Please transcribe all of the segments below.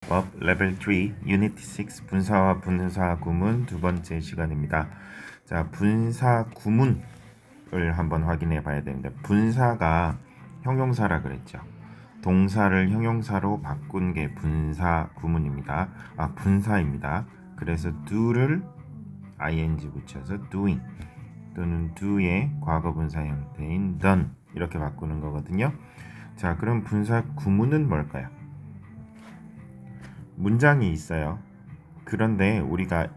법 레벨 3 유니티 6 분사와 분사 구문 두 번째 시간입니다. 자, 분사 구문을 한번 확인해 봐야 되는데, 분사가 형용사라 그랬죠. 동사를 형용사로 바꾼 게 분사 구문입니다. 분사입니다. 그래서 do를 ing 붙여서 doing 또는 do의 과거 분사 형태인 done 이렇게 바꾸는 거거든요. 자, 그럼 분사 구문은 뭘까요? 문장이 있어요. 그런데 우리가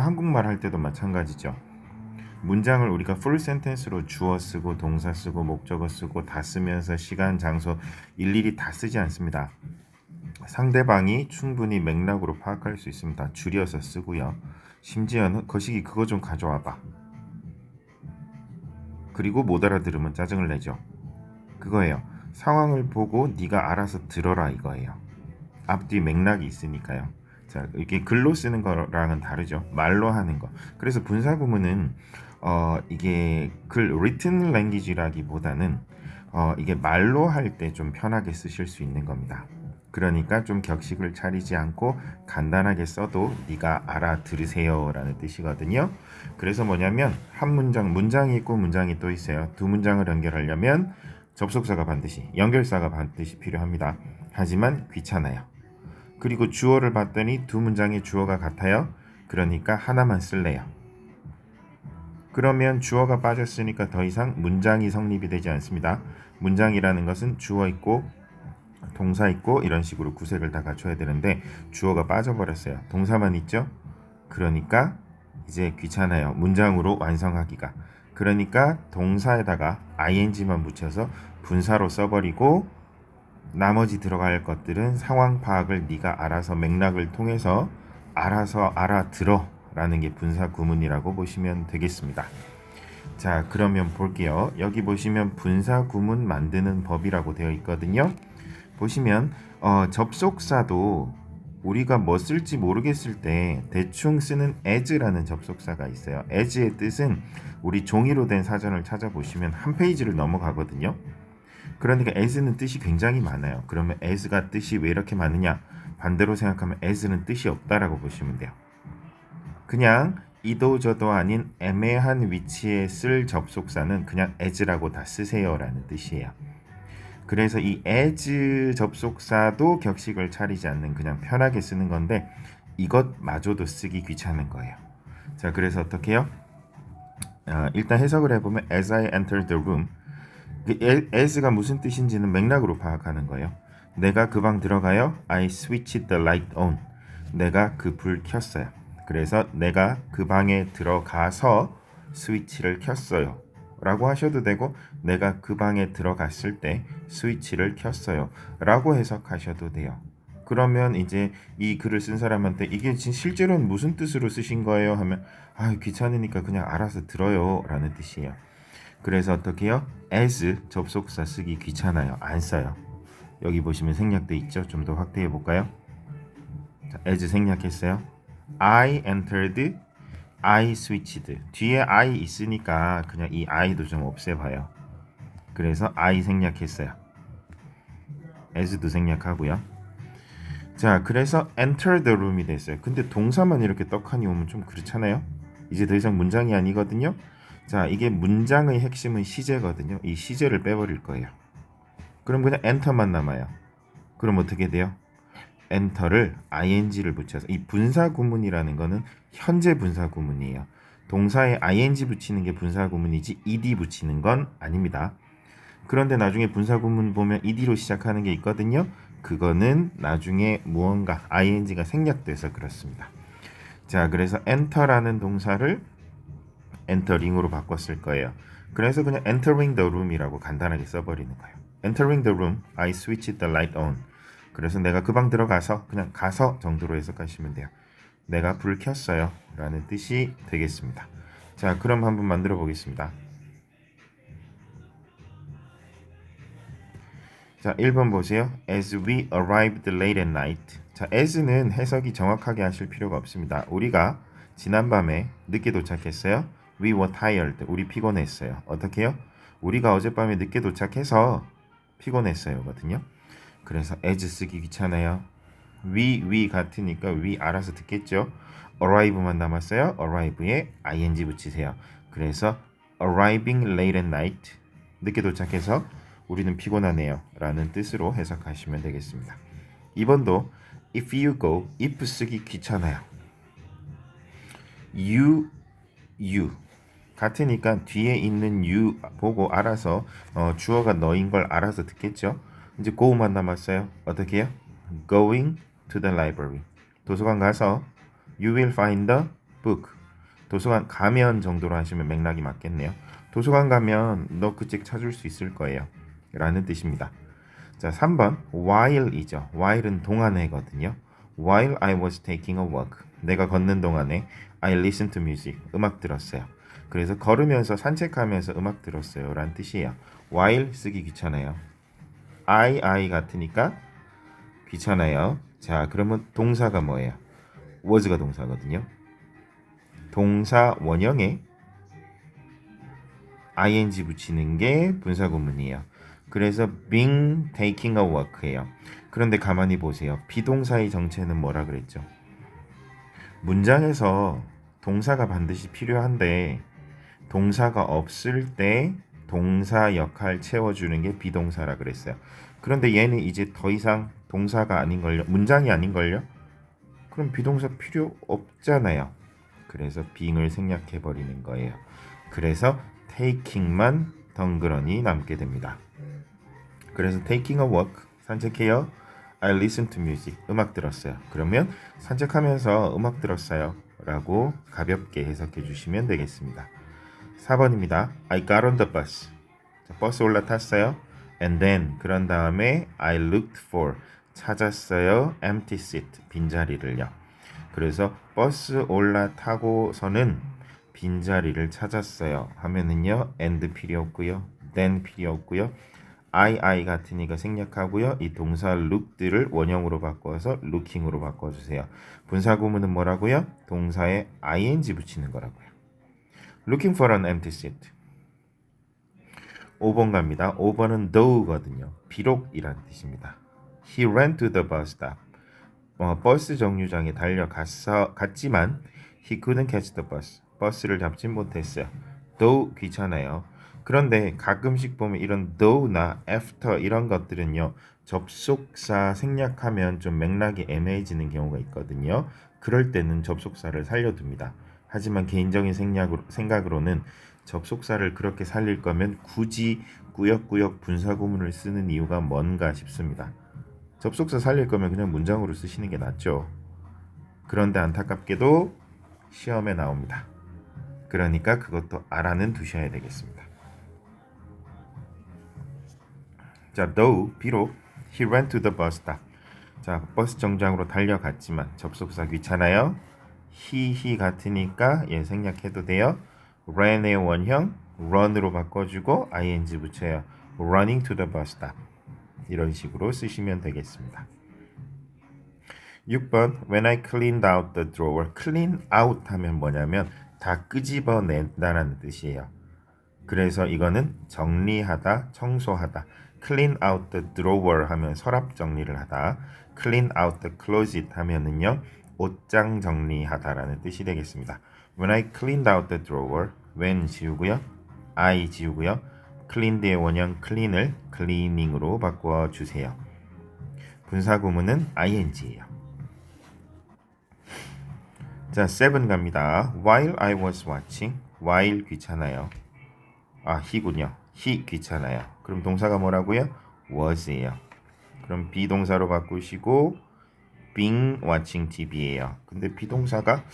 한국말 할 때도 마찬가지죠. 문장을 우리가 풀 센텐스로 주어 쓰고 동사 쓰고 목적어 쓰고 다 쓰면서 시간, 장소 일일이 다 쓰지 않습니다. 상대방이 충분히 맥락으로 파악할 수 있으면 다 줄여서 쓰고요. 심지어는 거시기 그거 좀 가져와 봐. 그리고 못 알아들으면 짜증을 내죠. 그거예요. 상황을 보고 네가 알아서 들어라 이거예요. 앞뒤 맥락이 있으니까요. 자, 이게 글로 쓰는 거랑은 다르죠. 말로 하는 거. 그래서 분사 구문은 이게 written language라기보다는 이게 말로 할 때 좀 편하게 쓰실 수 있는 겁니다. 그러니까 좀 격식을 차리지 않고 간단하게 써도 네가 알아들으세요라는 뜻이거든요. 그래서 뭐냐면 한 문장이 있고 문장이 또 있어요. 두 문장을 연결하려면 접속사가 반드시, 연결사가 반드시 필요합니다. 하지만 귀찮아요. 그리고 주어를 봤더니 두 문장의 주어가 같아요. 그러니까 하나만 쓸래요. 그러면 주어가 빠졌으니까 더 이상 문장이 성립이 되지 않습니다. 문장이라는 것은 주어 있고 동사 있고 이런 식으로 구색을 다 갖춰야 되는데 주어가 빠져버렸어요. 동사만 있죠? 그러니까 이제 귀찮아요. 문장으로 완성하기가. 그러니까 동사에다가 ing만 붙여서 분사로 써버리고 나머지 들어갈 것들은 상황 파악을 네가 알아서 맥락을 통해서 알아서 알아들어 라는 게 분사 구문이라고 보시면 되겠습니다. 자, 그러면 볼게요. 여기 보시면 분사 구문 만드는 법이라고 되어 있거든요. 보시면 접속사도 우리가 뭐 쓸지 모르겠을 때 대충 쓰는 as라는 접속사가 있어요. as의 뜻은 우리 종이로 된 사전을 찾아보시면 한 페이지를 넘어가거든요. 그러니까 as는 뜻이 굉장히 많아요. 그러면 as가 뜻이 왜 이렇게 많으냐? 반대로 생각하면 as는 뜻이 없다라고 보시면 돼요. 그냥 이도저도 아닌 애매한 위치에 쓸 접속사는 그냥 as라고 다 쓰세요라는 뜻이에요. 그래서 이 as 접속사도 격식을 차리지 않는 그냥 편하게 쓰는 건데 이것마저도 쓰기 귀찮은 거예요. 자, 그래서 어떻게 해요? 일단 해석을 해보면 as I entered the room, as가 무슨 뜻인지는 맥락으로 파악하는 거예요. 내가 그 방 들어가요. I switched the light on. 내가 그 불 켰어요. 그래서 내가 그 방에 들어가서 스위치를 켰어요 라고 하셔도 되고, 내가 그 방에 들어갔을 때 스위치를 켰어요 라고 해석하셔도 돼요. 그러면 이제 이 글을 쓴 사람한테 이게 실제로는 무슨 뜻으로 쓰신 거예요 하면 귀찮으니까 그냥 알아서 들어요 라는 뜻이에요. 그래서 어떻게 해요? as 접속사 쓰기 귀찮아요. 안 써요. 여기 보시면 생략돼 있죠. 좀 더 확대해 볼까요? 자, as 생략했어요. I entered, I switched. 뒤에 I 있으니까 그냥 이 I도 좀 없애봐요. 그래서 I 생략했어요. as도 생략하고요. 자, 그래서 enter the room이 됐어요. 근데 동사만 이렇게 떡하니 오면 좀 그렇잖아요. 이제 더 이상 문장이 아니거든요. 자, 이게 문장의 핵심은 시제거든요. 이 시제를 빼버릴 거예요. 그럼 그냥 엔터만 남아요. 그럼 어떻게 돼요? 엔터를 ing를 붙여서, 이 분사 구문이라는 거는 현재 분사 구문이에요. 동사에 ing 붙이는 게 분사 구문이지 ed 붙이는 건 아닙니다. 그런데 나중에 분사 구문 보면 ed로 시작하는 게 있거든요. 그거는 나중에 무언가 ing가 생략돼서 그렇습니다. 자, 그래서 enter라는 동사를 entering으로 바꿨을 거예요. 그래서 그냥 entering the room이라고 간단하게 써버리는 거예요. entering the room, I switched the light on. 그래서 내가 그 방 들어가서, 그냥 가서 정도로 해석하시면 돼요. 내가 불 켰어요 라는 뜻이 되겠습니다. 자, 그럼 한번 만들어 보겠습니다. 자, 1번 보세요. As we arrived late at night. 자, as는 해석이 정확하게 하실 필요가 없습니다. 우리가 지난밤에 늦게 도착했어요. We were tired. 우리 피곤했어요. 어떻게 해요? 우리가 어젯밤에 늦게 도착해서 피곤했어요 거든요. 그래서 as 쓰기 귀찮아요. 위 같으니까 위 알아서 듣겠죠. arrive만 남았어요. arrive에 ing 붙이세요. 그래서 arriving late at night, 늦게 도착해서 우리는 피곤하네요 라는 뜻으로 해석하시면 되겠습니다. 2번도 if you go, if 쓰기 귀찮아요. you 같으니까 뒤에 있는 you 보고 알아서 주어가 너인 걸 알아서 듣겠죠. 이제 go만 남았어요. 어떻게 해요? going to the library. 도서관 가서 you will find the book. 도서관 가면 정도로 하시면 맥락이 맞겠네요. 도서관 가면 너 그 책 찾을 수 있을 거예요 라는 뜻입니다. 자, 3번 while이죠. while은 동안에거든요. While I was taking a walk, 내가 걷는 동안에 I listened to music, 음악 들었어요. 그래서 걸으면서 산책하면서 음악 들었어요 라는 뜻이에요. while 쓰기 귀찮아요. I 같으니까 귀찮아요. 자, 그러면 동사가 뭐예요? was가 동사거든요. 동사 원형에 ing 붙이는 게 분사구문이에요. 그래서 being taking a walk예요. 그런데 가만히 보세요. 비동사의 정체는 뭐라 그랬죠? 문장에서 동사가 반드시 필요한데 동사가 없을 때 동사 역할 채워주는 게 비동사라 그랬어요. 그런데 얘는 이제 더 이상 동사가 아닌걸요? 문장이 아닌걸요? 그럼 비동사 필요 없잖아요. 그래서 being을 생략해버리는 거예요. 그래서 taking만 덩그러니 남게 됩니다. 그래서 taking a walk, 산책해요. I listen to music, 음악 들었어요. 그러면 산책하면서 음악 들었어요 라고 가볍게 해석해 주시면 되겠습니다. 4번입니다. I got on the bus. 자, 버스 올라탔어요. And then, 그런 다음에 I looked for, 찾았어요. empty seat, 빈자리를요. 그래서 버스 올라타고서는 빈자리를 찾았어요 하면은요 and 필요 없고요, then 필요 없고요, I 같으니까 생략하고요. 이 동사 look들을 원형으로 바꿔서 looking으로 바꿔주세요. 분사구문은 뭐라고요? 동사에 ing 붙이는 거라고요. Looking for an empty seat. 5번 갑니다. 5번은 though거든요. 비록이란 뜻입니다. He ran to the bus stop. 버스 정류장에 달려갔지만 he couldn't catch the bus. 버스를 잡지 못했어요. though 귀찮아요. 그런데 가끔씩 보면 이런 though나 after 이런 것들은요, 접속사 생략하면 좀 맥락이 애매해지는 경우가 있거든요. 그럴 때는 접속사를 살려둡니다. 하지만 개인적인 생각으로는 접속사를 그렇게 살릴 거면 굳이 꾸역꾸역 분사구문을 쓰는 이유가 뭔가 싶습니다. 접속사 살릴 거면 그냥 문장으로 쓰시는 게 낫죠. 그런데 안타깝게도 시험에 나옵니다. 그러니까 그것도 알아는 두셔야 되겠습니다. 자, though 비록 he ran to the bus stop. 자, 버스 정류장으로 달려갔지만 접속사 귀찮아요. he 같으니까 얘 생략해도 돼요. ran의 원형 run으로 바꿔주고 ing 붙여요. running to the bus stop. 이런 식으로 쓰시면 되겠습니다. 6번 When I cleaned out the drawer. clean out 하면 뭐냐면 다 끄집어낸다라는 뜻이에요. 그래서 이거는 정리하다, 청소하다. clean out the drawer 하면 서랍 정리를 하다. clean out the closet 하면은요, 옷장 정리하다라는 뜻이 되겠습니다. When I cleaned out the drawer. when 지우고요, I 지우고요, cleaned의 원형 clean을 cleaning으로 바꿔주세요. 분사구문은 ing예요. 자, 7 갑니다. While I was watching. while 귀찮아요. he군요. he 귀찮아요. 그럼 동사가 뭐라고요? was예요. 그럼 비동사로 바꾸시고 being watching TV예요. 근데 비동사가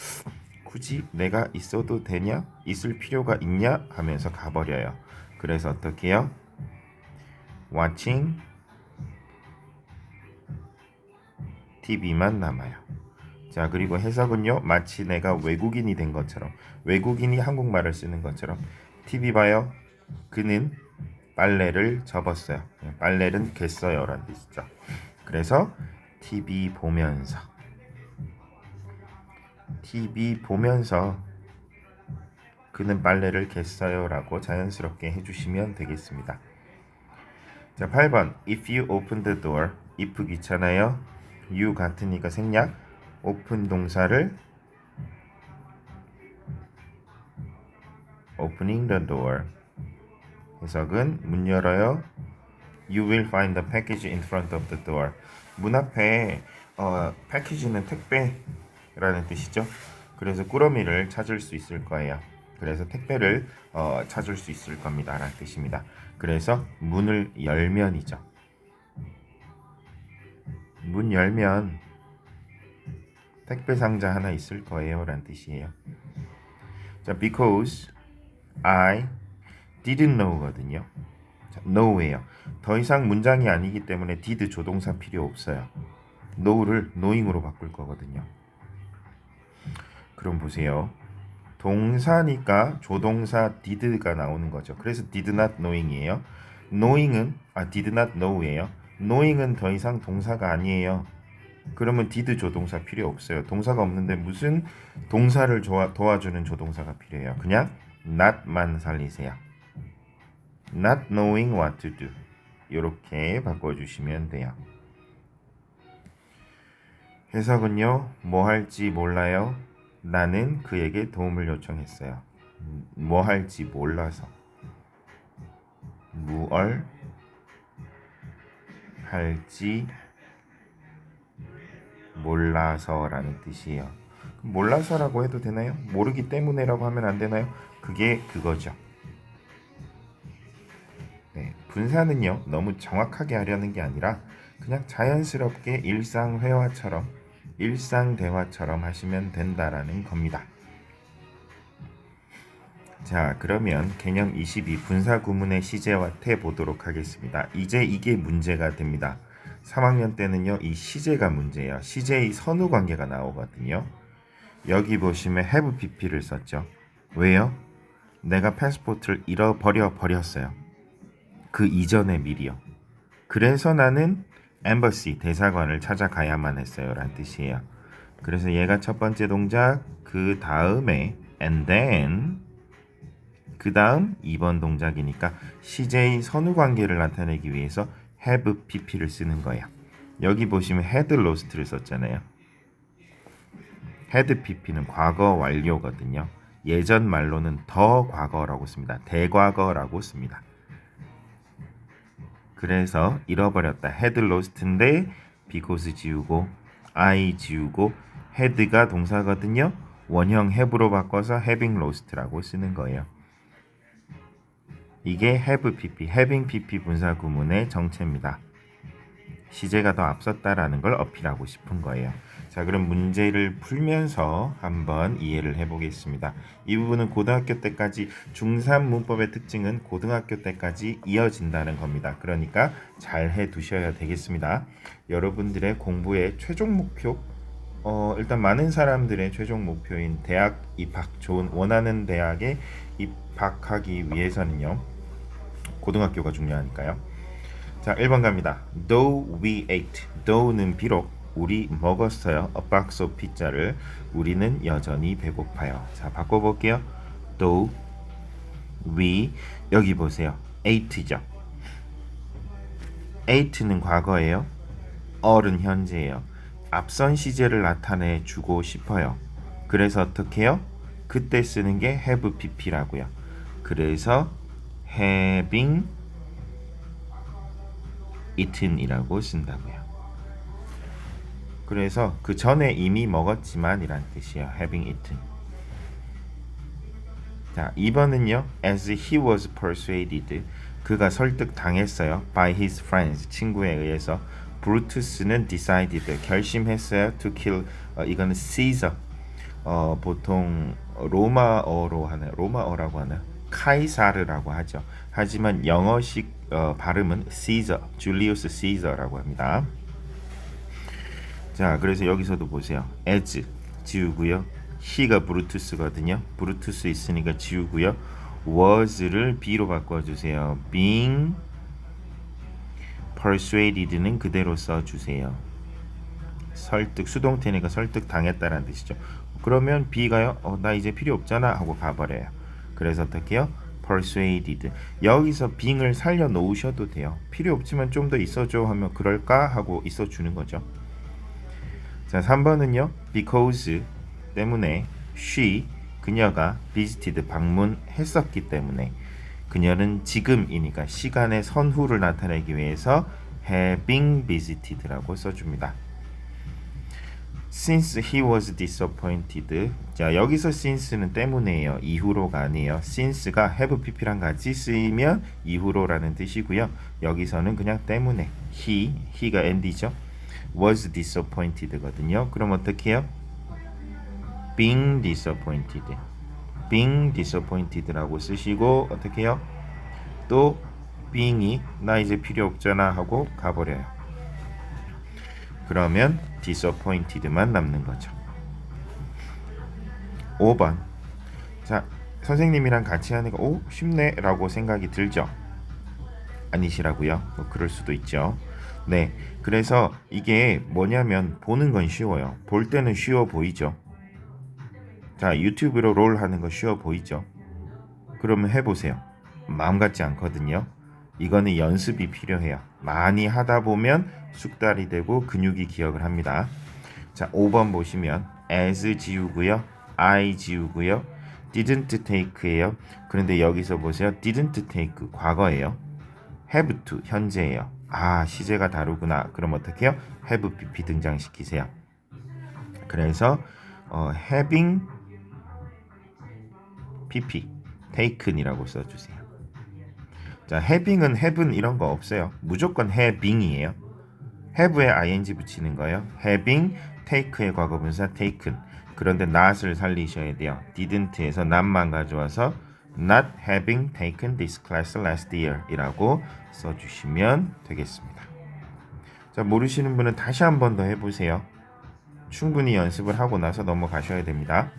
굳이 내가 있어도 되냐? 있을 필요가 있냐? 하면서 가버려요. 그래서 어떻게 해요? watching TV만 남아요. 자, 그리고 해석은요, 마치 내가 외국인이 된 것처럼, 외국인이 한국말을 쓰는 것처럼. TV 봐요. 그는 빨래를 접었어요. 빨래는 갰어요 라는 뜻이죠. 그래서 TV 보면서 그는 빨래를 갰어요 라고 자연스럽게 해주시면 되겠습니다. 자, 8번 If you open the door. if 귀찮아요. you 같으니까 생략. open 동사를 opening the door. 해석은 문 열어요. You will find the package in front of the door. 문 앞에 패키지는 택배라는 뜻이죠. 그래서 꾸러미를 찾을 수 있을 거예요. 그래서 택배를 찾을 수 있을 겁니다 라는 뜻입니다. 그래서 문을 열면이죠. 문 열면 택배 상자 하나 있을 거예요 라는 뜻이에요. 자, because I didn't know거든요. 자, know예요. 더 이상 문장이 아니기 때문에 did 조동사 필요 없어요. know를 knowing으로 바꿀 거거든요. 그럼 보세요. 동사니까 조동사 did가 나오는 거죠. 그래서 did not knowing이에요. knowing은 did not know예요. knowing은 더 이상 동사가 아니에요. 그러면 did 조동사 필요 없어요. 동사가 없는데 무슨 동사를 도와주는 조동사가 필요해요. 그냥 not만 살리세요. not knowing what to do. 이렇게 바꿔주시면 돼요. 해석은요. 뭐 할지 몰라요. 나는 그에게 도움을 요청했어요. 뭐 할지 몰라서. 무얼 할지 몰라서라는 뜻이에요. 몰라서라고 해도 되나요? 모르기 때문에라고 하면 안 되나요? 그게 그거죠. 네, 분사는요. 너무 정확하게 하려는 게 아니라 그냥 자연스럽게 일상 회화처럼 일상 대화처럼 하시면 된다라는 겁니다. 자, 그러면 개념 22 분사 구문의 시제와 태 보도록 하겠습니다. 이제 이게 문제가 됩니다. 3학년 때는요. 이 시제가 문제예요. 시제의 선후 관계가 나오거든요. 여기 보시면 have pp를 썼죠. 왜요? 내가 패스포트를 버렸어요. 그 이전에 미리요. 그래서 나는 embassy 대사관을 찾아가야만 했어요 라는 뜻이에요. 그래서 얘가 첫 번째 동작, 그 다음에 and then 그 다음 2번 동작이니까 시제의 선후 관계를 나타내기 위해서 have pp를 쓰는 거예요. 여기 보시면 had lost를 썼잖아요. had pp는 과거 완료거든요. 예전 말로는 더 과거라고 씁니다. 대과거라고 씁니다. 그래서 잃어버렸다. had lost인데 because 지우고 I 지우고 had가 동사거든요. 원형 have로 바꿔서 having lost라고 쓰는 거예요. 이게 have pp, having pp 분사 구문의 정체입니다. 시제가 더 앞섰다라는 걸 어필하고 싶은 거예요. 자, 그럼 문제를 풀면서 한번 이해를 해보겠습니다. 이 부분은 고등학교 때까지 중3 문법의 특징은 고등학교 때까지 이어진다는 겁니다. 그러니까 잘 해두셔야 되겠습니다. 여러분들의 공부의 최종 목표, 일단 많은 사람들의 최종 목표인 대학 입학, 좋은 원하는 대학에 입학하기 위해서는요. 고등학교가 중요하니까요. 자, 1번 갑니다. Though we ate. though는 비록 우리 먹었어요. A box of pizza를. 우리는 여전히 배고파요. 자, 바꿔볼게요. Though we 여기 보세요. ate죠. ate는 과거예요. all은 현재예요. 앞선 시제를 나타내 주고 싶어요. 그래서 어떻게 해요? 그때 쓰는 게 have pp라고요. 그래서 having eaten이라고 쓴다고요. 그래서 그 전에 이미 먹었지만 이란 뜻이에요. having eaten. 자, 2번은요. as he was persuaded. 그가 설득당했어요. by his friends. 친구에 의해서. 브루투스는 decided. 결심했어요. to kill. 이거는 Caesar. 보통 로마어로 하나요? 로마어라고 하나요? 카이사르라고 하죠. 하지만 영어식 발음은 Caesar, 줄리우스 Caesar라고 합니다. 자, 그래서 여기서도 보세요. as 지우고요. he가 브루투스거든요. 브루투스 있으니까 지우고요. was를 be로 바꿔주세요. being persuaded는 그대로 써주세요. 설득, 수동태니까 설득당했다라는 뜻이죠. 그러면 be가요. 나 이제 필요 없잖아 하고 가버려요. 그래서 어떻게 해요? persuaded. 여기서 being을 살려 놓으셔도 돼요. 필요 없지만 좀 더 있어줘 하면 그럴까 하고 있어주는 거죠. 자, 3번은요. because 때문에 she 그녀가 visited 방문했었기 때문에 그녀는 지금이니까 시간의 선후를 나타내기 위해서 having visited라고 써줍니다. Since he was disappointed. 자, 여기서 since는 때문에예요. 이후로가 아니에요. since가 have pp랑 같이 쓰이면 이후로라는 뜻이고요. 여기서는 그냥 때문에 he가 and이죠. was disappointed거든요. 그럼 어떻게 해요? being disappointed라고 쓰시고 어떻게 해요? 또 being이 나 이제 필요 없잖아 하고 가버려요. 그러면 disappointed만 남는 거죠. 5번. 자, 선생님이랑 같이 하니까 오 쉽네 라고 생각이 들죠? 아니시라고요? 뭐 그럴 수도 있죠. 네, 그래서 이게 뭐냐면 보는 건 쉬워요. 볼 때는 쉬워 보이죠? 자, 유튜브로 롤 하는 거 쉬워 보이죠? 그러면 해보세요. 마음 같지 않거든요. 이거는 연습이 필요해요. 많이 하다 보면 숙달이 되고 근육이 기억을 합니다. 자, 5번 보시면 as 지우고요. I 지우고요. didn't take예요. 그런데 여기서 보세요. didn't take 과거예요. have to 현재예요. 아, 시제가 다르구나. 그럼 어떻게 해요? have pp 등장시키세요. 그래서 having pp taken이라고 써주세요. 자, having은 have는 이런 거 없어요. 무조건 having이에요. have에 ing 붙이는 거예요. having take의 과거분사 taken. 그런데 not을 살리셔야 돼요. didn't에서 not만 가져와서 not having taken this class last year 이라고 써주시면 되겠습니다. 자, 모르시는 분은 다시 한 번 더 해보세요. 충분히 연습을 하고 나서 넘어가셔야 됩니다.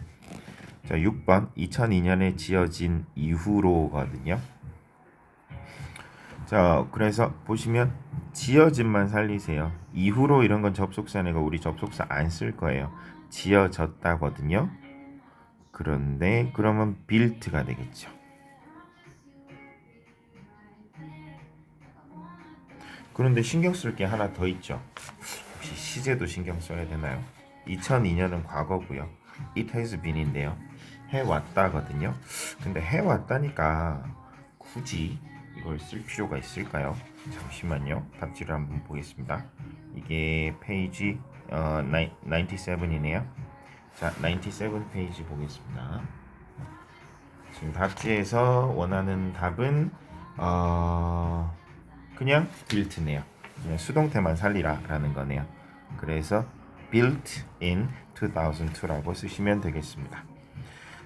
자, 6번 2002년에 지어진 이후로거든요. 자, 그래서 보시면 지어진만 살리세요. 이후로 이런 건 접속사니까 우리 접속사 안 쓸 거예요. 지어졌다거든요. 그런데 그러면 built가 되겠죠. 그런데 신경 쓸 게 하나 더 있죠. 혹시 시제도 신경 써야 되나요? 2002년은 과거고요. It has been인데요. 해왔다거든요. 근데 해왔다니까 굳이 이걸 쓸 필요가 있을까요? 잠시만요. 답지를 한번 보겠습니다. 이게 페이지 97이네요. 자, 97 페이지 보겠습니다. 지금 답지에서 원하는 답은 그냥 built네요. 그냥 수동태만 살리라 라는 거네요. 그래서 built in 2002라고 쓰시면 되겠습니다.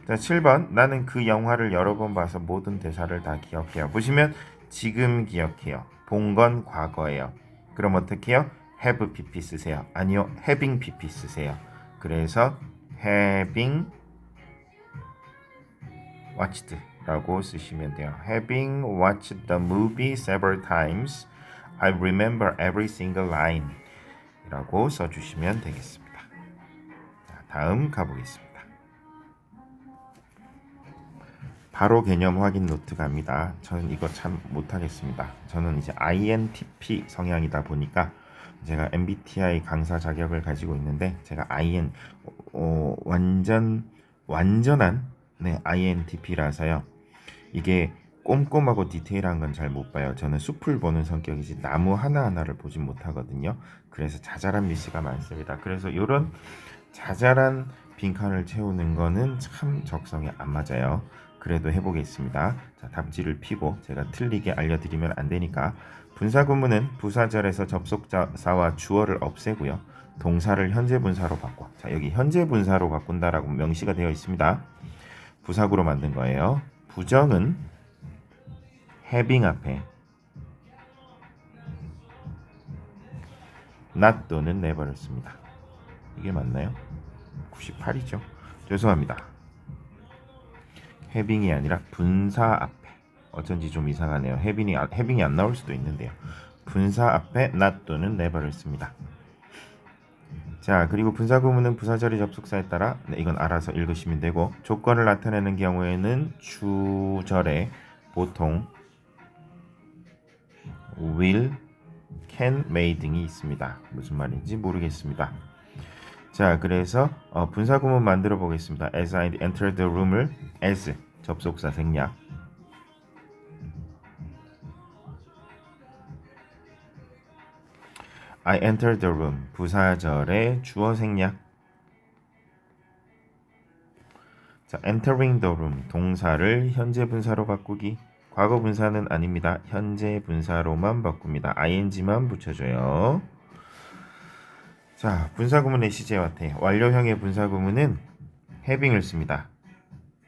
자, 7번. 나는 그 영화를 여러 번 봐서 모든 대사를 다 기억해요. 보시면 지금 기억해요. 본 건 과거예요. 그럼 어떻게 해요? have pp 쓰세요. 아니요, having pp 쓰세요. 그래서 having watched 라고 쓰시면 돼요. Having watched the movie several times, I remember every single line 이라고 써주시면 되겠습니다. 자, 다음 가보겠습니다. 바로 개념 확인 노트 갑니다. 저는 이거 참 못하겠습니다. 저는 이제 INTP 성향이다 보니까 제가 MBTI 강사 자격을 가지고 있는데 제가 완전한 INTP라서요. 이게 꼼꼼하고 디테일한 건 잘 못 봐요. 저는 숲을 보는 성격이지 나무 하나하나를 보진 못하거든요. 그래서 자잘한 미스가 많습니다. 그래서 이런 자잘한 빈칸을 채우는 거는 참 적성에 안 맞아요. 그래도 해보겠습니다. 자, 답지를 피고 제가 틀리게 알려드리면 안 되니까 분사구문은 부사절에서 접속사와 주어를 없애고요. 동사를 현재 분사로 바꿔. 자, 여기 현재 분사로 바꾼다라고 명시가 되어 있습니다. 부사구로 만든 거예요. 부정은 having 앞에 not 또는 never를 씁니다. 이게 맞나요? 98이죠. 죄송합니다. having이 아니라 분사 앞에. 어쩐지 좀 이상하네요. having이 안 나올 수도 있는데요. 분사 앞에 not 또는 never를 씁니다. 자, 그리고 분사구문은 부사절이 접속사에 따라 이건 알아서 읽으시면 되고 조건을 나타내는 경우에는 주절에 보통 will, can, may 등이 있습니다. 무슨 말인지 모르겠습니다. 자, 그래서 분사구문 만들어 보겠습니다. As I entered the room을 as 접속사 생략. I entered the room 부사절의 주어 생략. 자, entering the room 동사를 현재 분사로 바꾸기. 과거 분사는 아닙니다. 현재 분사로만 바꿉니다. ing만 붙여줘요. 자, 분사구문의 시제와 태. 완료형의 분사구문은 having을 씁니다.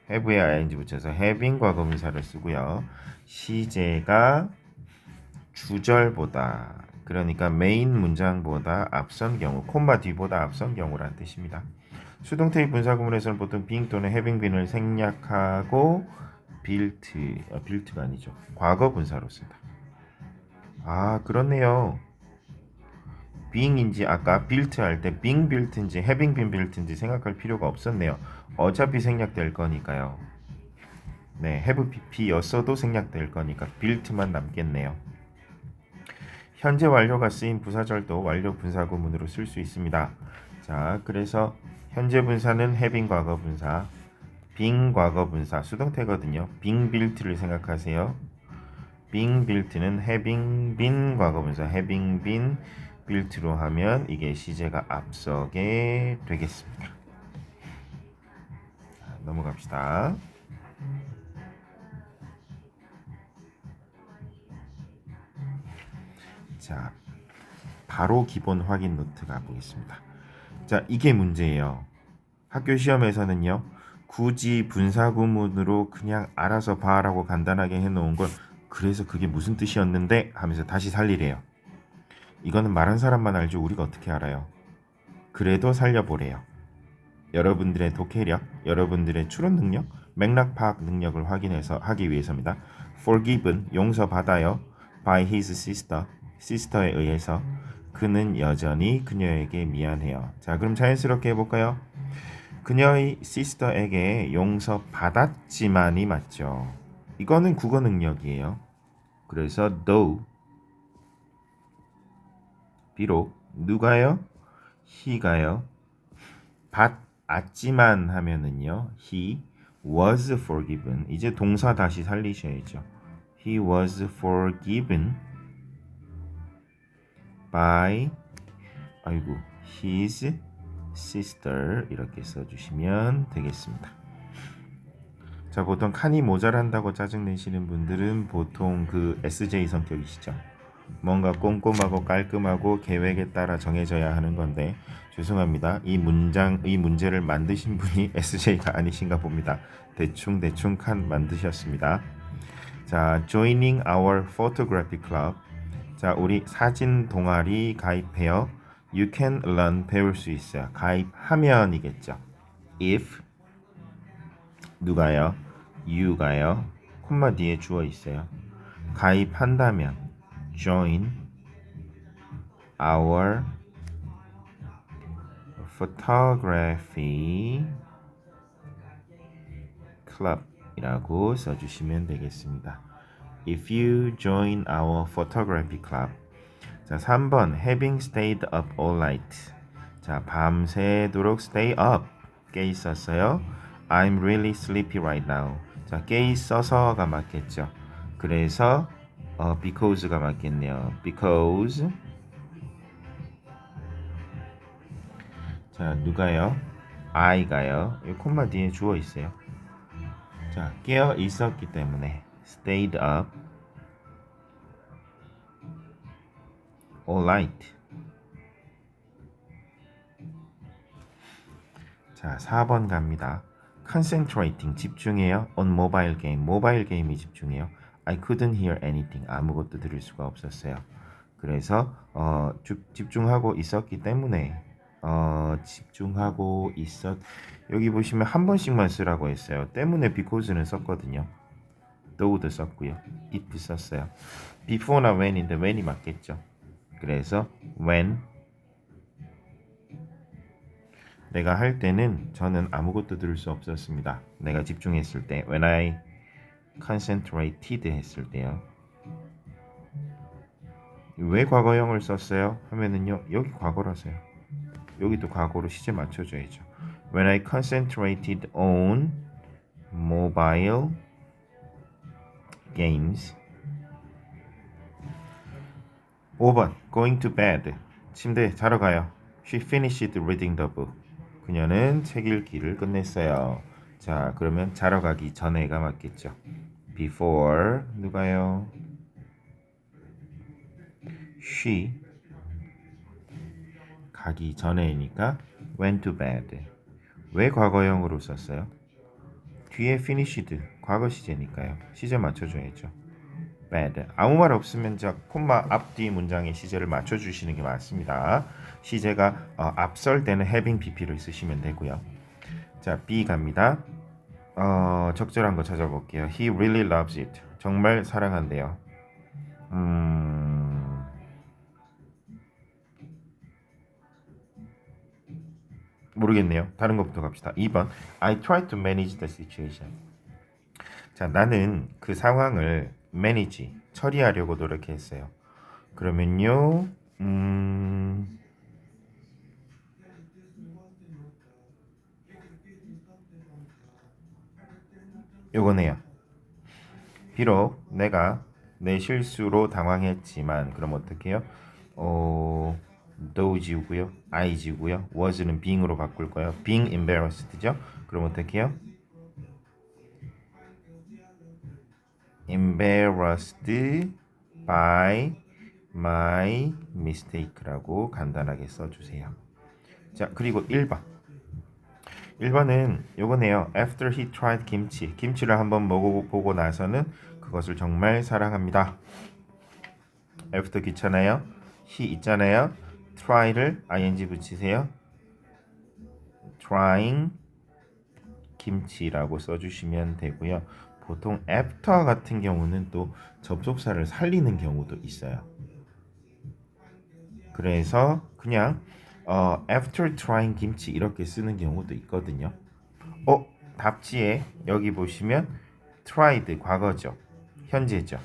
have에 ing 붙여서 having 과거 분사를 쓰고요. 시제가 주절보다, 그러니까 메인 문장보다 앞선 경우, 콤마 뒤보다 앞선 경우라는 뜻입니다. 수동태의 분사구문에서는 보통 being 또는 having been을 생략하고 built가 아니죠. 과거 분사로 쓴다. 아, 그렇네요. being인지 아까 built 할 때 being built인지 having been built인지 생각할 필요가 없었네요. 어차피 생략될 거니까요. 네, have be였어도 생략될 거니까 built만 남겠네요. 현재 완료가 쓰인 부사절도 완료 분사구문으로 쓸 수 있습니다. 자, 그래서 현재 분사는 having 과거 분사, being 과거 분사, 수동태거든요. being built를 생각하세요. being built는 having been 과거 분사, having been built로 하면 이게 시제가 앞서게 되겠습니다. 자, 넘어갑시다. 자, 바로 기본 확인 노트 가보겠습니다. 자, 이게 문제예요. 학교 시험에서는요, 굳이 분사구문으로 그냥 알아서 봐라고 간단하게 해놓은 걸 그래서 그게 무슨 뜻이었는데 하면서 다시 살리래요. 이거는 말한 사람만 알죠. 우리가 어떻게 알아요? 그래도 살려보래요. 여러분들의 독해력, 여러분들의 추론 능력, 맥락 파악 능력을 확인해서 하기 위해서입니다. Forgiven, 용서받아요. By his sister, sister에 의해서. 그는 여전히 그녀에게 미안해요. 자, 그럼 자연스럽게 해볼까요? 그녀의 sister에게 용서받았지만이 맞죠. 이거는 국어 능력이에요. 그래서 though, 비록, 누가요? he가요. 받았지만 하면은요, he was forgiven. 이제 동사 다시 살리셔야죠. He was forgiven by his sister 이렇게 써주시면 되겠습니다. 자, 보통 칸이 모자란다고 짜증내시는 분들은 보통 그 SJ 성격이시죠. 뭔가 꼼꼼하고 깔끔하고 계획에 따라 정해져야 하는 건데 죄송합니다. 이 문제를 만드신 분이 SJ가 아니신가 봅니다. 대충 칸 만드셨습니다. 자, joining our photography club. 자, 우리 사진 동아리 가입해요. You can learn 배울 수 있어요. 가입하면이겠죠. If 누가요? you가요. 콤마 뒤에 주어 있어요. 가입한다면 join our photography club 이라고 써주시면 되겠습니다. If you join our photography club. 자, 3번 having stayed up all night. 자, 밤새도록 stay up 깨 있었어요. I'm really sleepy right now. 자, 깨 있어서가 맞겠죠. 그래서 because가 맞겠네요. because. 자, 누가요? I가요. 이 콤마 뒤에 주어 있어요. 자, 깨어 있었기 때문에 stayed up all night. 자, 4번 갑니다. concentrating 집중해요. on mobile game 모바일 게임이 집중해요. I couldn't hear anything 아무것도 들을 수가 없었어요. 그래서 집중하고 있었기 때문에 여기 보시면 한 번씩만 쓰라고 했어요. 때문에 because는 썼거든요. though도 썼고요. if 썼어요. before나 when인데 when이 맞겠죠. 그래서 when 내가 할 때는 저는 아무것도 들을 수 없었습니다. 내가 집중했을 때 when I concentrated 했을 때요. 왜 과거형을 썼어요? 하면은요, 여기 과거라서요. 여기도 과거로 시제 맞춰줘야죠. When I concentrated on mobile games. 5번 going to bed. 침대에 자러 가요. She finished reading the book. 그녀는 책 읽기를 끝냈어요. 자, 그러면 자러 가기 전에가 맞겠죠. Before 누가요? She 가기 전에니까 went to bed. 왜 과거형으로 썼어요? 뒤에 finished 과거 시제니까요. 시제 맞춰줘야죠. bed. 아무 말 없으면 저 콤마 앞뒤 문장의 시제를 맞춰주시는 게 맞습니다. 시제가 앞설 때는 having pp를 쓰시면 되고요. 자, B 갑니다. 적절한 거 찾아볼게요. He really loves it. 정말 사랑한대요. 모르겠네요. 다른 것부터 갑시다. 2번 I tried to manage the situation. 자, 나는 그 상황을 manage, 처리하려고 노력했어요. 그러면요, 요거네요. 비록 내가 내 실수로 당황했지만, 그럼 어떻게 해요? do 지우고요, I 지우고요, was는 being으로 바꿀 거예요. being embarrassed죠? 그럼 어떻게 해요? embarrassed by my mistake라고 간단하게 써주세요. 자, 그리고 1번. 1번은 요거네요. After he tried 김치. 김치를 한번 먹어보고 나서는 그것을 정말 사랑합니다. After 귀찮아요. he 있잖아요. try를 ing 붙이세요. trying 김치라고 써주시면 되고요. 보통 after 같은 경우는 또 접속사를 살리는 경우도 있어요. 그래서 그냥 after trying 김치 이렇게 쓰는 경우도 있거든요. 답지에 여기 보시면 tried 과거죠. 현재죠.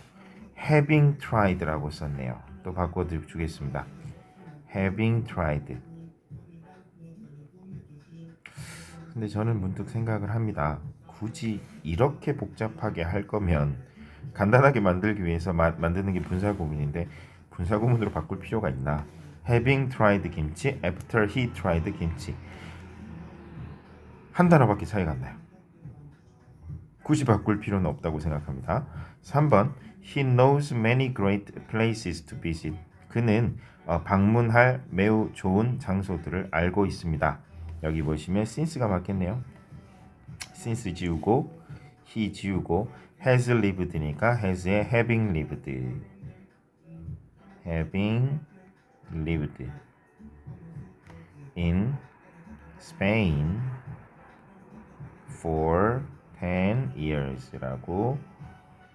having tried라고 썼네요. 또 바꿔주겠습니다. having tried. 근데 저는 문득 생각을 합니다. 굳이 이렇게 복잡하게 할 거면 간단하게 만들기 위해서 만드는 게 분사구문인데 분사구문으로 바꿀 필요가 있나? having tried 김치, after he tried 김치. 한 단어밖에 차이가 안 나요. 굳이 바꿀 필요는 없다고 생각합니다. 3번 He knows many great places to visit. 그는 방문할 매우 좋은 장소들을 알고 있습니다. 여기 보시면 since가 맞겠네요. since 지우고 he 지우고 has lived니까 has에 having lived. having lived in Spain for 10 years라고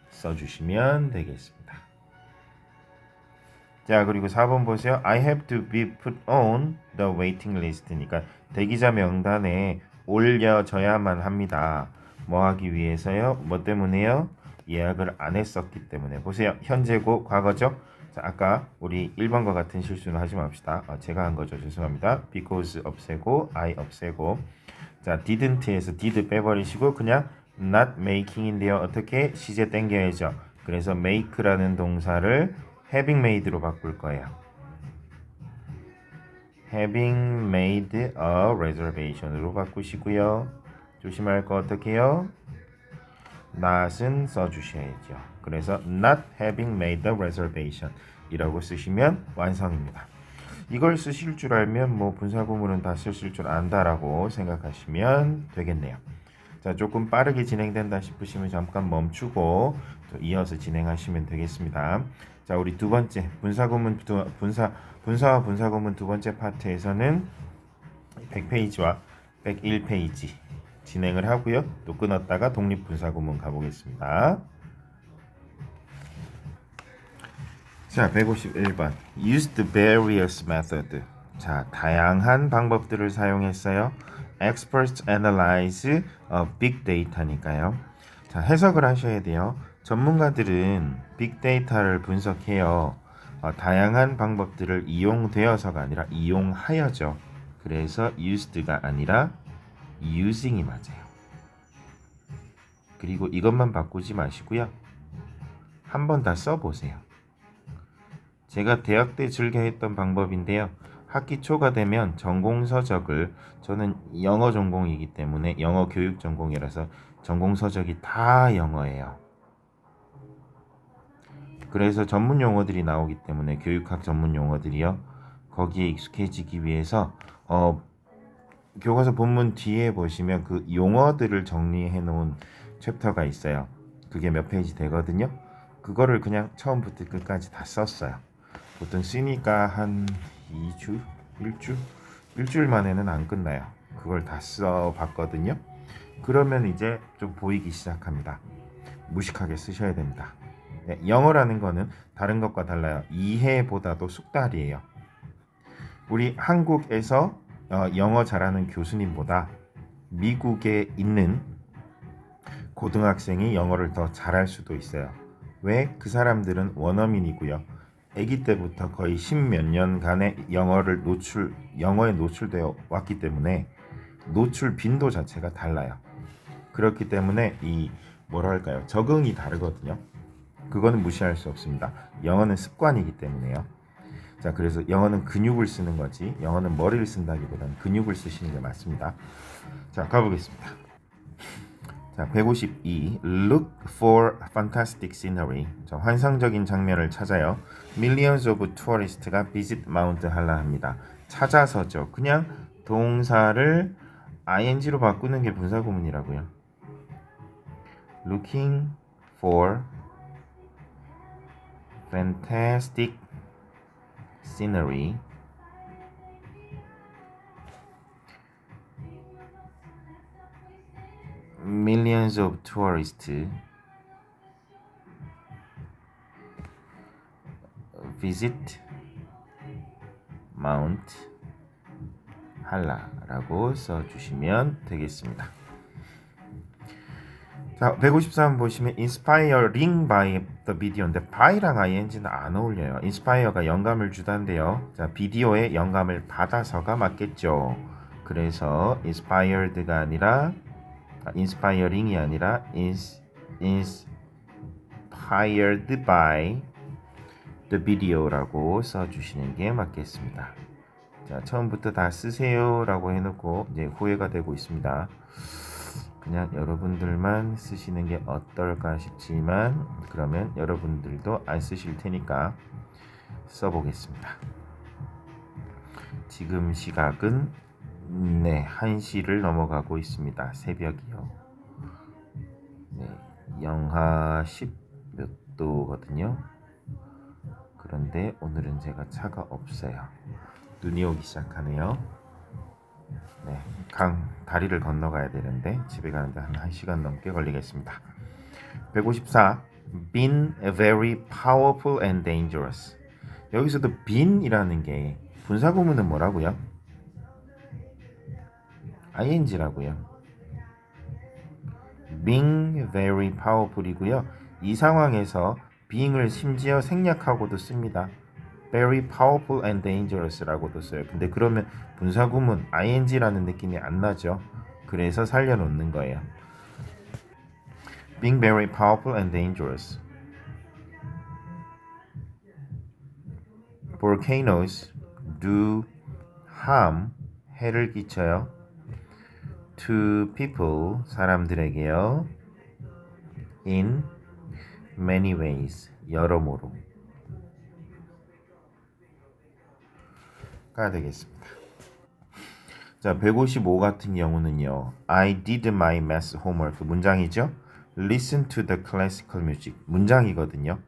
써주시면 되겠습니다. 자, 그리고 4번 보세요. I have to be put on the waiting list니까 대기자 명단에 올려져야만 합니다. 뭐 하기 위해서요? 뭐 때문에요? 예약을 안 했었기 때문에. 보세요. 현재고 과거죠? 자, 아까 우리 1번과 같은 실수는 하지 맙시다. 제가 한 거죠. 죄송합니다. because 없애고 I 없애고. 자, didn't에서 did 빼버리시고 그냥 not making인데요. 어떻게? 시제 땡겨야죠. 그래서 make라는 동사를 having made로 바꿀 거예요. having made a reservation으로 바꾸시고요. 조심할 거 어떻게 해요? not은 써주셔야죠. 그래서 not having made a reservation 이라고 쓰시면 완성입니다. 이걸 쓰실 줄 알면 뭐 분사구문은 다 쓰실 줄 안다라고 생각하시면 되겠네요. 자, 조금 빠르게 진행된다 싶으시면 잠깐 멈추고 또 이어서 진행하시면 되겠습니다. 자, 우리 두 번째 분사와 분사구문 두 번째 파트에서는 100페이지와 101페이지 진행을 하고요. 또 끊었다가 독립분사구문 가보겠습니다. 자, 151번 used various method. 자, 다양한 방법들을 사용했어요. Experts analyze big data니까요. 자, 해석을 하셔야 돼요. 전문가들은 빅데이터를 분석해요. 다양한 방법들을 이용되어서가 아니라 이용하여죠. 그래서 used가 아니라 using이 맞아요. 그리고 이것만 바꾸지 마시고요. 한번 다 써보세요. 제가 대학 때 즐겨 했던 방법인데요. 학기 초가 되면 전공서적을, 저는 영어 전공이기 때문에 영어 교육 전공이라서 전공서적이 다 영어예요. 그래서 전문 용어들이 나오기 때문에 교육학 전문 용어들이요. 거기에 익숙해지기 위해서 교과서 본문 뒤에 보시면 그 용어들을 정리해 놓은 챕터가 있어요. 그게 몇 페이지 되거든요. 그거를 그냥 처음부터 끝까지 다 썼어요. 보통 쓰니까 한 2주, 1주, 일주일 만에는 안 끝나요. 그걸 다 써봤거든요. 그러면 이제 좀 보이기 시작합니다. 무식하게 쓰셔야 됩니다. 네, 영어라는 거는 다른 것과 달라요. 이해보다도 숙달이에요. 우리 한국에서 영어 잘하는 교수님보다 미국에 있는 고등학생이 영어를 더 잘할 수도 있어요. 왜? 그 사람들은 원어민이고요. 아기 때부터 거의 십몇 년간의 영어에 노출되어 왔기 때문에 노출 빈도 자체가 달라요. 그렇기 때문에 뭐랄까요? 적응이 다르거든요. 그거는 무시할 수 없습니다. 영어는 습관이기 때문에요. 자, 그래서 영어는 근육을 쓰는 거지, 영어는 머리를 쓴다기보다는 근육을 쓰시는 게 맞습니다. 자, 가보겠습니다. 자, 152. Look for fantastic scenery. 자, 환상적인 장면을 찾아요. Millions of tourists,가 visit Mount 한라합니다. 찾아서죠. 그냥 동사를 ing로 바꾸는 게 분사구문이라고요. Looking for fantastic scenery. Millions of tourists visit Mount 한라라고 써주시면 되겠습니다. 자, 153 보시면 inspiring by the video인데 by랑 ing는 안 어울려요. inspire가 영감을 주다인데요. 자, 비디오에 영감을 받아서가 맞겠죠. 그래서 inspired가 아니라 inspiring이 아니라 inspired by the video라고 써주시는 게 맞겠습니다. 자, 처음부터 다 쓰세요라고 해놓고 이제 후회가 되고 있습니다. 그냥 여러분들만 쓰시는 게 어떨까 싶지만, 그러면 여러분들도 안 쓰실 테니까 써보겠습니다. 지금 시각은 1시를 넘어가고 있습니다. 새벽이요. 네, 영하 10 몇 도거든요. 그런데 오늘은 제가 차가 없어요. 눈이 오기 시작하네요. 네, 다리를 건너가야 되는데 집에 가는데 한 1시간 넘게 걸리겠습니다. 154. Been very powerful and dangerous. 여기서도 been이라는 게 분사구문은 뭐라고요? ing라고요. being very powerful이고요. 이 상황에서 being을 심지어 생략하고도 씁니다. very powerful and dangerous라고도 써요. 근데 그러면 분사구문 ing라는 느낌이 안 나죠. 그래서 살려놓는 거예요. being very powerful and dangerous. Volcanoes do harm, 해를 끼쳐요. to people, 사람들에게요. in many ways, 여러모로 가 되겠습니다. 자, 155 같은 경우는요. I did my math homework 문장이죠. Listen to the classical music 문장이거든요.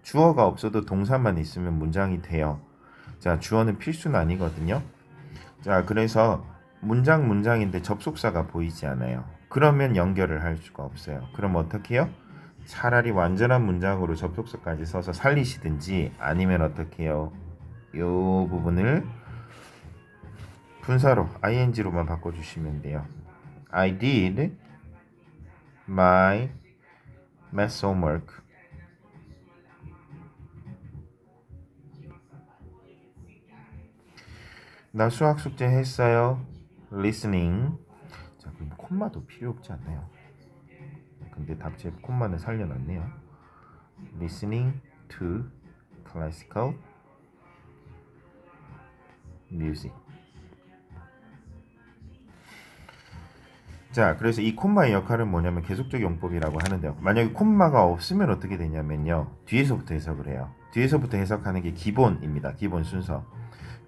주어가 없어도 동사만 있으면 문장이 돼요. 자, 주어는 필수는 아니거든요. 자, 그래서 문장인데 접속사가 보이지 않아요. 그러면 연결을 할 수가 없어요. 그럼 어떻게 해요? 차라리 완전한 문장으로 접속사까지 써서 살리시든지, 아니면 어떻게 해요? 이 부분을 분사로 ing로만 바꿔주시면 돼요. I did my math homework. 나 수학 숙제 했어요. listening. 자, 그럼 콤마도 필요 없지 않나요? 근데 답지에 콤마는 살려놨네요. listening to classical music. 자, 그래서 이 콤마의 역할은 뭐냐면 계속적 용법이라고 하는데요. 만약에 콤마가 없으면 어떻게 되냐면요. 뒤에서부터 해석을 해요. 뒤에서부터 해석하는 게 기본입니다. 기본 순서.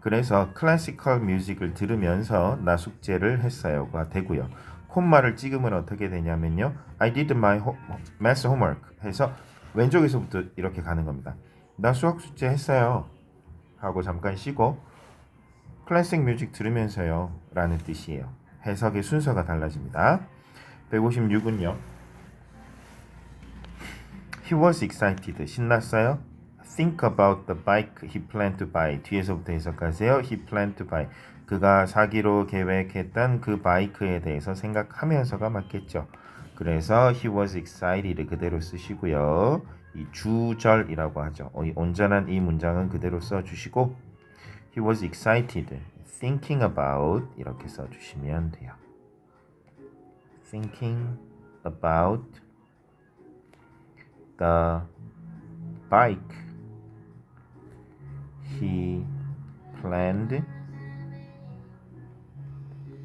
그래서 클래시컬 뮤직을 들으면서 나 숙제를 했어요가 되고요. 콤마를 찍으면 어떻게 되냐면요. I did my math homework 해서 왼쪽에서부터 이렇게 가는 겁니다. 나 수학 숙제 했어요 하고 잠깐 쉬고 클래식 뮤직 들으면서요 라는 뜻이에요. 해석의 순서가 달라집니다. 156은요. He was excited. 신났어요. Think about the bike he planned to buy. 뒤에서부터 해석하세요. He planned to buy. 그가 사기로 계획했던 그 바이크에 대해서 생각하면서가 맞겠죠. 그래서 he was excited 그대로 쓰시고요. 이 주절이라고 하죠. 이 온전한 이 문장은 그대로 써주시고 He was excited. Thinking about 이렇게 써주시면 돼요. Thinking about the bike he planned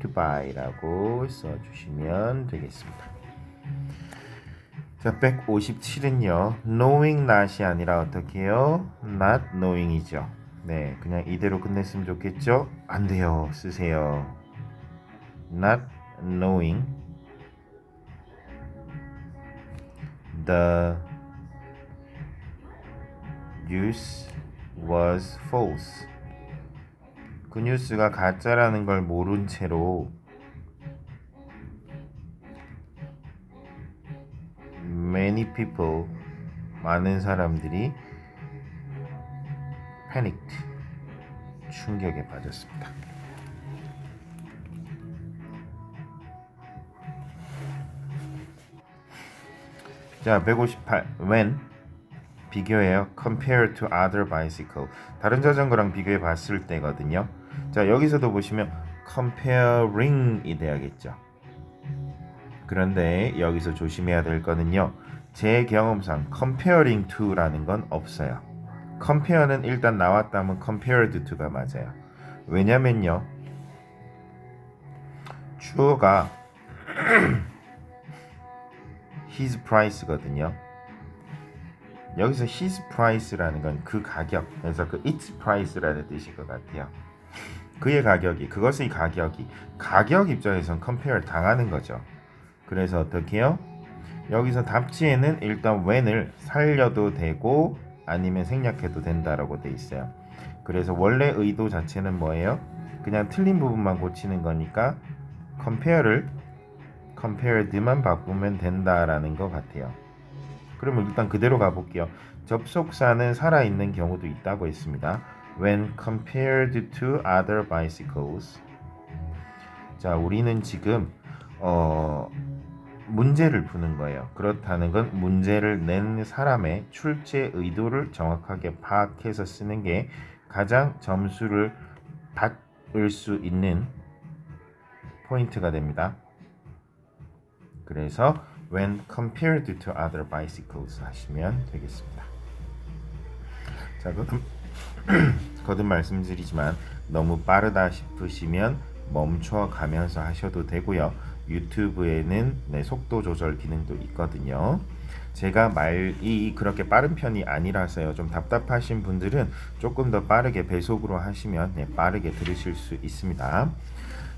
to buy라고 써주시면 되겠습니다. 자, 157은요. knowing not이 아니라 어떻게 해요? not knowing이죠. 네, 그냥 이대로 끝냈으면 좋겠죠? 안 돼요. 쓰세요. not knowing the news was false. 그 뉴스가 가짜라는 걸 모른 채로 many people 많은 사람들이 panicked 충격에 빠졌습니다. 자, 158 when 비교해요. compare to other bicycle 다른 자전거랑 비교해 봤을 때거든요. 자, 여기서도 보시면 comparing이 돼야겠죠. 그런데 여기서 조심해야 될 거는요. 제 경험상 comparing to라는 건 없어요. compare는 일단 나왔다면 compared to가 맞아요. 왜냐면요. 주어가 his price거든요. 여기서 his price라는 건 그 가격, 그래서 그 its price라는 뜻일 것 같아요. 그의 가격이, 그것의 가격이, 가격 입장에선 compare 당하는 거죠. 그래서 어떻게 해요? 여기서 답지에는 일단 when을 살려도 되고 아니면 생략해도 된다라고 돼 있어요. 그래서 원래 의도 자체는 뭐예요? 그냥 틀린 부분만 고치는 거니까 compared만 바꾸면 된다라는 것 같아요. 그러면 일단 그대로 가볼게요. 접속사는 살아있는 경우도 있다고 했습니다. When compared to other bicycles. 자, 우리는 지금 문제를 푸는 거예요. 그렇다는 건 문제를 낸 사람의 출제 의도를 정확하게 파악해서 쓰는 게 가장 점수를 받을 수 있는 포인트가 됩니다. 그래서 when compared to other bicycles 하시면 되겠습니다. 자, 거듭 말씀드리지만 너무 빠르다 싶으시면 멈춰가면서 하셔도 되고요. 유튜브에는 속도 조절 기능도 있거든요. 제가 말이 그렇게 빠른 편이 아니라서요. 좀 답답하신 분들은 조금 더 빠르게 배속으로 하시면 빠르게 들으실 수 있습니다.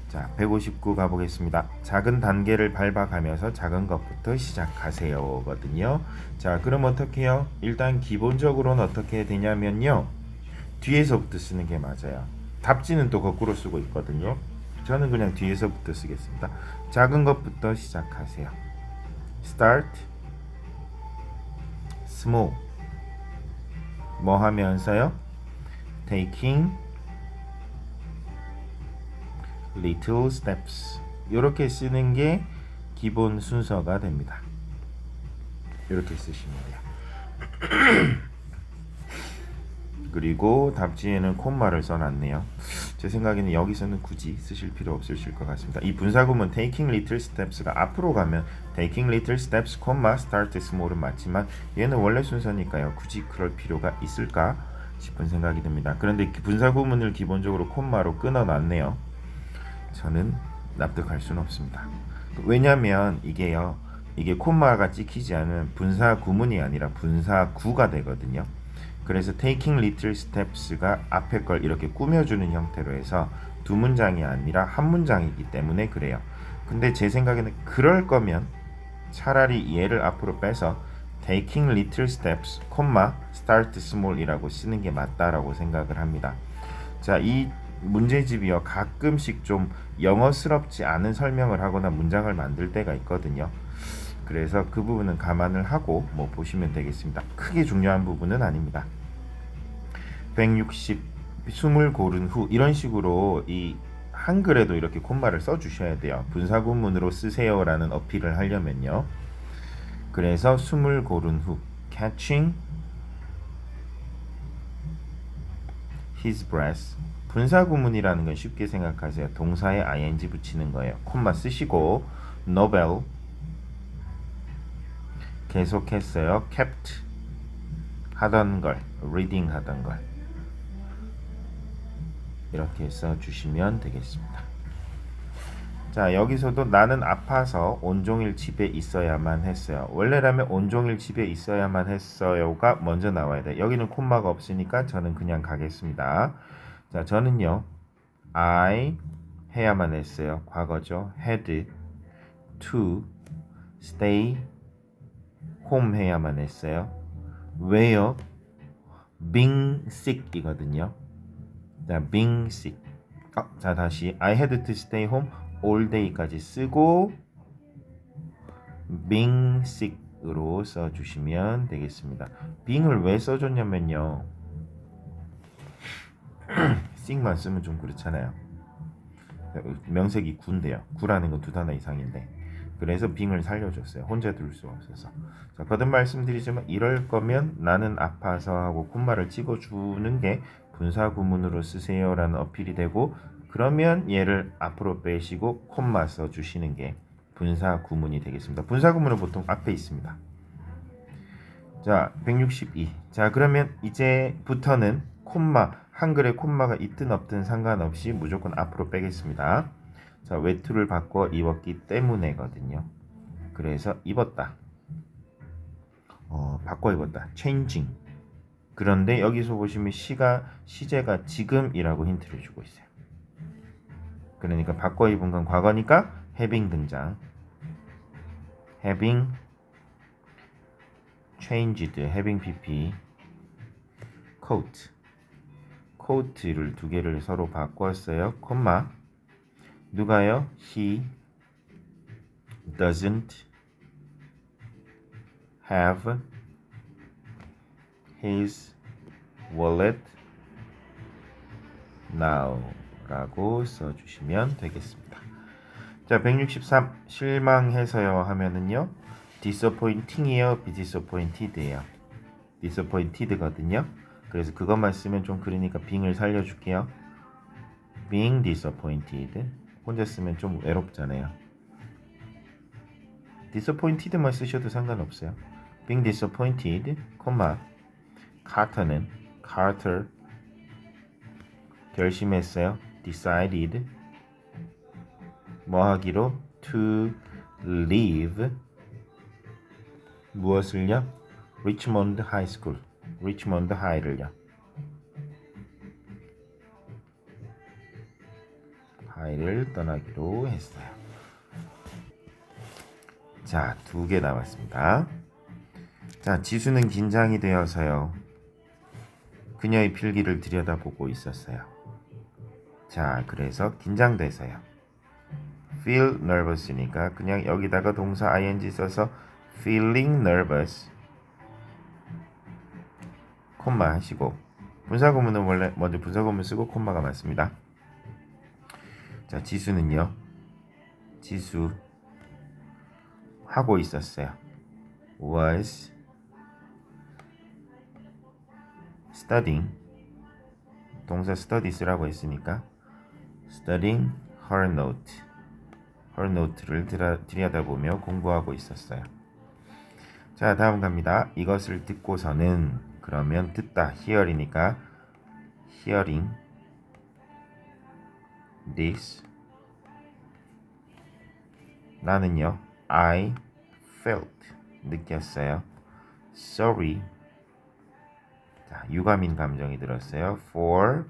자, 159 가보겠습니다. 작은 단계를 밟아가면서 작은 것부터 시작하세요 거든요. 자, 그럼 어떻게 해요? 일단 기본적으로는 어떻게 되냐면요. 뒤에서부터 쓰는 게 맞아요. 답지는 또 거꾸로 쓰고 있거든요. 저는 그냥 뒤에서부터 쓰겠습니다. 작은 것부터 시작하세요. Start small. 뭐 하면서요? Taking little steps. 이렇게 쓰는 게 기본 순서가 됩니다. 이렇게 쓰시면 돼요. 그리고 답지에는 콤마를 써놨네요. 제 생각에는 여기서는 굳이 쓰실 필요 없으실 것 같습니다. 이 분사구문 taking little steps가 앞으로 가면 taking little steps, start small은 맞지만 얘는 원래 순서니까요. 굳이 그럴 필요가 있을까 싶은 생각이 듭니다. 그런데 분사구문을 기본적으로 콤마로 끊어놨네요. 저는 납득할 수는 없습니다. 왜냐하면 이게 콤마가 찍히지 않으면 분사구문이 아니라 분사구가 되거든요. 그래서 taking little steps가 앞에 걸 이렇게 꾸며주는 형태로 해서 두 문장이 아니라 한 문장이기 때문에 그래요. 근데 제 생각에는 그럴 거면 차라리 얘를 앞으로 빼서 taking little steps, start small이라고 쓰는 게 맞다라고 생각을 합니다. 자, 이 문제집이요. 가끔씩 좀 영어스럽지 않은 설명을 하거나 문장을 만들 때가 있거든요. 그래서 그 부분은 감안을 하고 보시면 되겠습니다. 크게 중요한 부분은 아닙니다. 160 숨을 고른 후 이런 식으로 이 한글에도 이렇게 콤마를 써주셔야 돼요. 분사구문으로 쓰세요라는 어필을 하려면요. 그래서 숨을 고른 후 catching his breath. 분사구문이라는 건 쉽게 생각하세요. 동사에 ing 붙이는 거예요. 콤마 쓰시고 novel 계속했어요. kept 하던 걸, reading 하던 걸 이렇게 써주시면 되겠습니다. 자, 여기서도 나는 아파서 온종일 집에 있어야만 했어요. 원래라면 온종일 집에 있어야만 했어요가 먼저 나와야 돼. 여기는 콤마가 없으니까 저는 그냥 가겠습니다. 자, 저는요 I 해야만 했어요. 과거죠. had to stay home 해야만 했어요. 왜요? being sick 이거든요. 자, being sick. 자, 다시 I had to stay home all day까지 쓰고 being sick으로 써주시면 되겠습니다. being을 왜 써줬냐면요. sick만 쓰면 좀 그렇잖아요. 명색이 구인데요. 구라는 건 두 단어 이상인데 그래서 being을 살려줬어요. 혼자 둘 수 없어서. 자, 거듭 말씀드리지만 이럴 거면 나는 아파서 하고 콤마를 찍어주는 게 분사구문으로 쓰세요라는 어필이 되고 그러면 얘를 앞으로 빼시고 콤마 써주시는 게 분사구문이 되겠습니다. 분사구문은 보통 앞에 있습니다. 자, 162. 자, 그러면 이제부터는 콤마, 한글에 콤마가 있든 없든 상관없이 무조건 앞으로 빼겠습니다. 자, 외투를 바꿔 입었기 때문에거든요. 그래서 입었다. 바꿔 입었다. changing. 그런데 여기서 보시면 시제가 지금이라고 힌트를 주고 있어요. 그러니까 바꿔 입은 건 과거니까 having 등장. having changed, having pp. coat. coat를 두 개를 서로 바꿨어요. 콤마. 누가요? He doesn't have his wallet now 라고 써주시면 되겠습니다. 자, 163 실망해서요 하면은요 disappointing이에요, disappointed예요. disappointed거든요. 그래서 그것만 쓰면 좀 그러니까 being을 살려줄게요. being disappointed. 혼자 쓰면 좀 외롭잖아요. disappointed만 쓰셔도 상관없어요. being disappointed, Carter는 Carter 결심했어요. decided 뭐 하기로 to leave 무엇을요? Richmond High School, Richmond High를요. 하이를 떠나기로 했어요. 자, 2개 남았습니다. 자, 지수는 긴장이 되어서요. 그녀의 필기를 들여다보고 있었어요. 자, 그래서 긴장돼서요. feel nervous니까 그냥 여기다가 동사 ing 써서 feeling nervous 콤마 하시고 분사구문은 원래 먼저 분사구문 쓰고 콤마가 맞습니다. 자, 지수는요. 지수 하고 있었어요. was studying 동사 studies라고 했으니까 studying her note. her note를 들여다보며 공부하고 있었어요. 자, 다음 갑니다. 이것을 듣고서는 그러면 듣다 hear이니까 hearing this 나는요 I felt 느꼈어요. sorry 자, 유감인 감정이 들었어요. for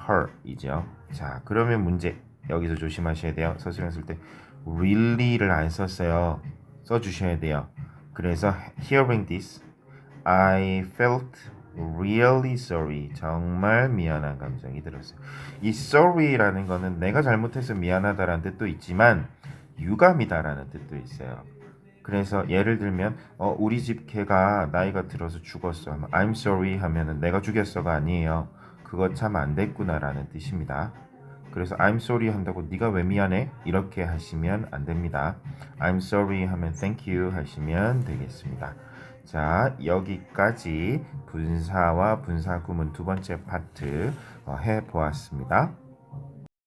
her 이죠. 자, 그러면 문제 여기서 조심하셔야 돼요. 서술형 쓸 때 really를 안 썼어요. 써주셔야 돼요. 그래서 hearing this I felt really sorry. 정말 미안한 감정이 들었어요. 이 sorry라는 거는 내가 잘못해서 미안하다라는 뜻도 있지만 유감이다라는 뜻도 있어요. 그래서 예를 들면 우리 집 개가 나이가 들어서 죽었어. I'm sorry 하면은 내가 죽였어가 아니에요. 그거 참 안 됐구나라는 뜻입니다. 그래서 I'm sorry 한다고 네가 왜 미안해? 이렇게 하시면 안 됩니다. I'm sorry 하면 thank you 하시면 되겠습니다. 자, 여기까지 분사와 분사 구문 두 번째 파트 해보았습니다.